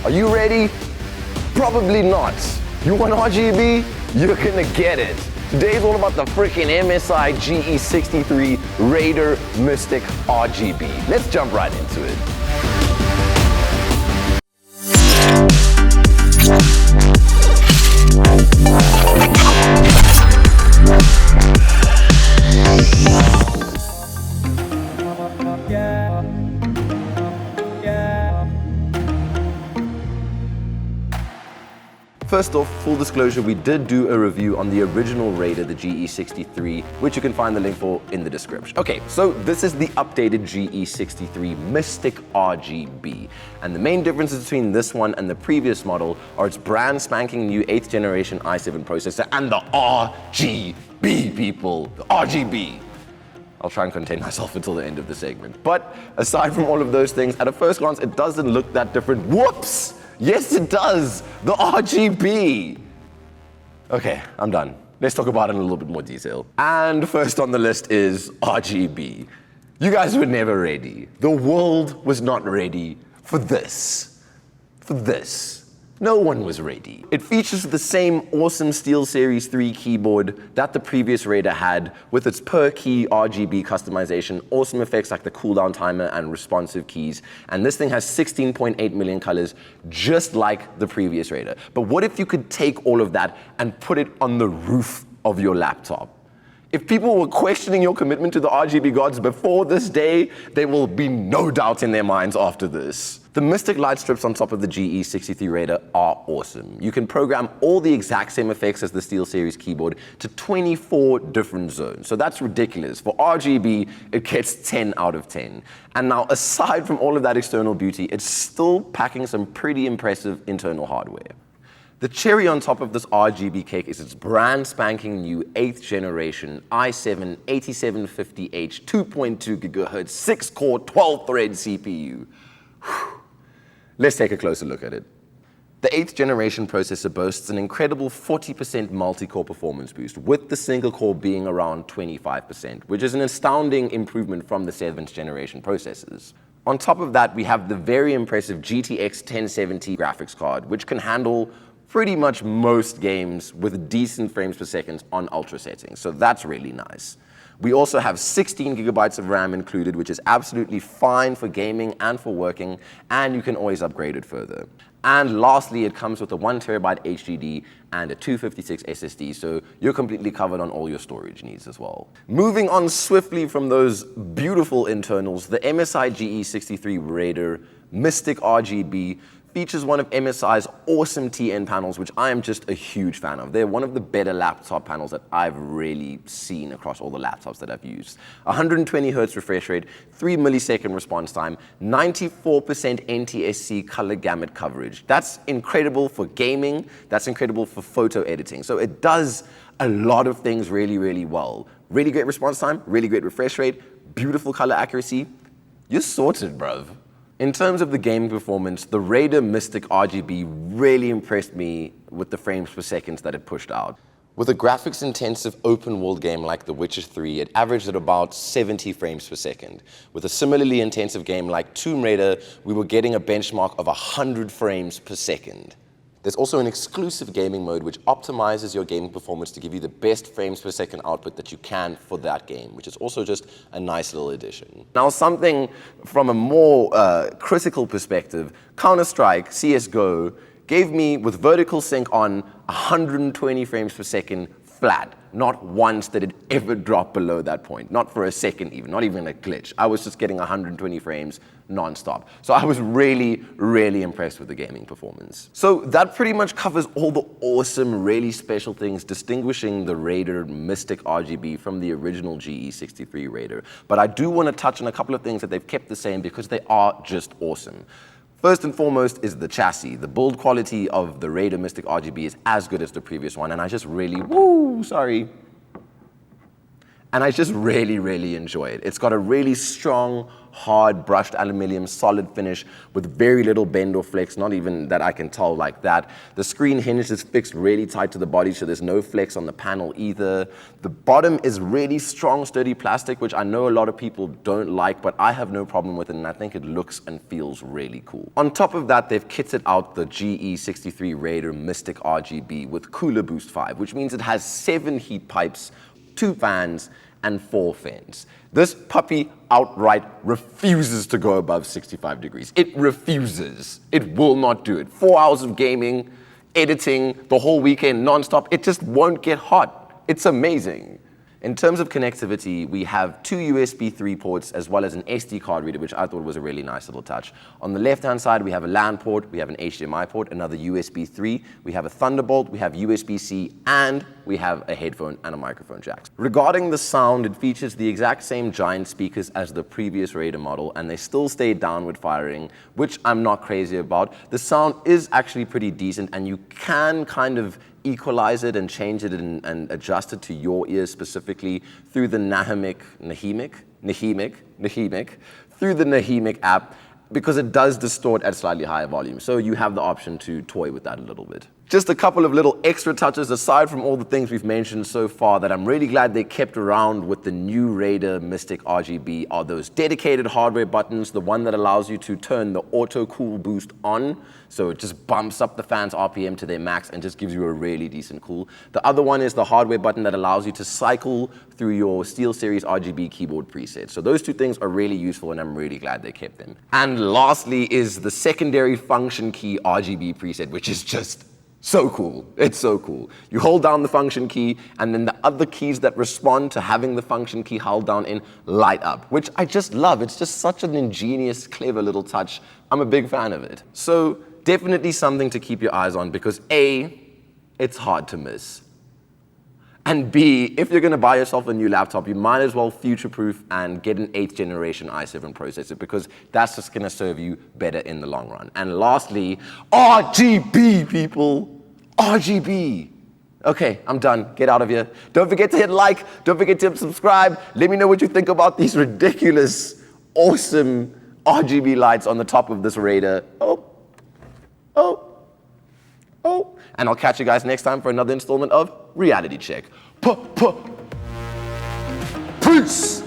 Are you ready? Probably not. You want RGB? You're gonna get it. Today's all about the freaking MSI GE63 Raider Mystic RGB. Let's jump right into it. First off, full disclosure, we did do a review on the original Raider, the GE63, which you can find the link for in the description. Okay, so this is the updated GE63 Mystic RGB. And the main differences between this one and the previous model are its brand spanking new 8th generation i7 processor and the RGB, people, the RGB. I'll try and contain myself until the end of the segment. But aside from all of those things, at a first glance, it doesn't look that different. Whoops! Yes, it does! The RGB! Okay, I'm done. Let's talk about it in a little bit more detail. And first on the list is RGB. You guys were never ready. The world was not ready for this. For this. No one was ready. It features the same awesome Steelseries 3 keyboard that the previous Raider had, with its per-key RGB customization, awesome effects like the cooldown timer and responsive keys, and this thing has 16.8 million colors, just like the previous Raider. But what if you could take all of that and put it on the roof of your laptop? If people were questioning your commitment to the RGB gods before this day, there will be no doubt in their minds after this. The Mystic light strips on top of the GE63 Raider are awesome. You can program all the exact same effects as the SteelSeries keyboard to 24 different zones. So that's ridiculous. For RGB, it gets 10 out of 10. And now, aside from all of that external beauty, it's still packing some pretty impressive internal hardware. The cherry on top of this RGB cake is its brand spanking new 8th generation i7 8750H 2.2 GHz 6-core 12-thread CPU. Whew. Let's take a closer look at it. The 8th generation processor boasts an incredible 40% multi-core performance boost, with the single core being around 25%, which is an astounding improvement from the 7th generation processors. On top of that, we have the very impressive GTX 1070 graphics card, which can handle pretty much most games with decent frames per second on ultra settings, so that's really nice. We also have 16 gigabytes of RAM included, which is absolutely fine for gaming and for working, and you can always upgrade it further. And lastly, it comes with a 1 terabyte HDD and a 256 SSD, so you're completely covered on all your storage needs as well. Moving on swiftly from those beautiful internals, the MSI GE63 Raider Mystic RGB features one of MSI's awesome TN panels, which I am just a huge fan of. They're one of the better laptop panels that I've really seen across all the laptops that I've used. 120 Hz refresh rate, 3 millisecond response time, 94% NTSC color gamut coverage. That's incredible for gaming, that's incredible for photo editing. So it does a lot of things really, really well. Really great response time, really great refresh rate, beautiful color accuracy. You're sorted, bruv. In terms of the gaming performance, the Raider Mystic RGB really impressed me with the frames per second that it pushed out. With a graphics-intensive open-world game like The Witcher 3, it averaged at about 70 frames per second. With a similarly intensive game like Tomb Raider, we were getting a benchmark of 100 frames per second. There's also an exclusive gaming mode which optimizes your gaming performance to give you the best frames per second output that you can for that game, which is also just a nice little addition. Now, something from a more critical perspective, Counter-Strike, CSGO, gave me, with vertical sync on, 120 frames per second flat. Not once did it ever drop below that point. Not for a second even, not even a glitch. I was just getting 120 frames non-stop. So I was really, really impressed with the gaming performance. So that pretty much covers all the awesome, really special things distinguishing the Raider Mystic RGB from the original GE63 Raider. But I do want to touch on a couple of things that they've kept the same because they are just awesome. First and foremost is the chassis. The build quality of the Raider Mystic RGB is as good as the previous one, and I just really, really enjoy it. It's got a really strong, hard brushed aluminium, solid finish with very little bend or flex, not even that I can tell like that. The screen hinge is fixed really tight to the body, so there's no flex on the panel either. The bottom is really strong, sturdy plastic, which I know a lot of people don't like, but I have no problem with it, and I think it looks and feels really cool. On top of that, they've kitted out the GE63 Raider Mystic RGB with Cooler Boost 5, which means it has 7 heat pipes, 2 fans, and 4 fins. This puppy outright refuses to go above 65 degrees. It refuses. It will not do it. 4 hours of gaming, editing, the whole weekend, nonstop, it just won't get hot. It's amazing. In terms of connectivity, we have 2 USB 3 ports as well as an SD card reader, which I thought was a really nice little touch. On the left-hand side, we have a LAN port, we have an HDMI port, another USB 3, we have a Thunderbolt, we have USB-C, and we have a headphone and a microphone jack. Regarding the sound, it features the exact same giant speakers as the previous Raider model, and they still stay downward firing, which I'm not crazy about. The sound is actually pretty decent, and you can kind of equalize it and change it and adjust it to your ears specifically through the Nahimic app, because it does distort at slightly higher volume. So you have the option to toy with that a little bit. Just a couple of little extra touches aside from all the things we've mentioned so far that I'm really glad they kept around with the new Raider Mystic RGB are those dedicated hardware buttons, the one that allows you to turn the auto cool boost on, so it just bumps up the fan's RPM to their max and just gives you a really decent cool. The other one is the hardware button that allows you to cycle through your Steelseries RGB keyboard presets. So those two things are really useful, and I'm really glad they kept them. And lastly is the secondary function key RGB preset, which is just so cool. It's so cool. You hold down the function key, and then the other keys that respond to having the function key held down in light up, which I just love. It's just such an ingenious, clever little touch. I'm a big fan of it. So definitely something to keep your eyes on, because A, it's hard to miss. And B, if you're going to buy yourself a new laptop, you might as well future-proof and get an 8th generation i7 processor, because that's just going to serve you better in the long run. And lastly, RGB, people. RGB. Okay, I'm done. Get out of here. Don't forget to hit like. Don't forget to subscribe. Let me know what you think about these ridiculous, awesome RGB lights on the top of this Raider. Oh. And I'll catch you guys next time for another installment of Reality Check. Peace!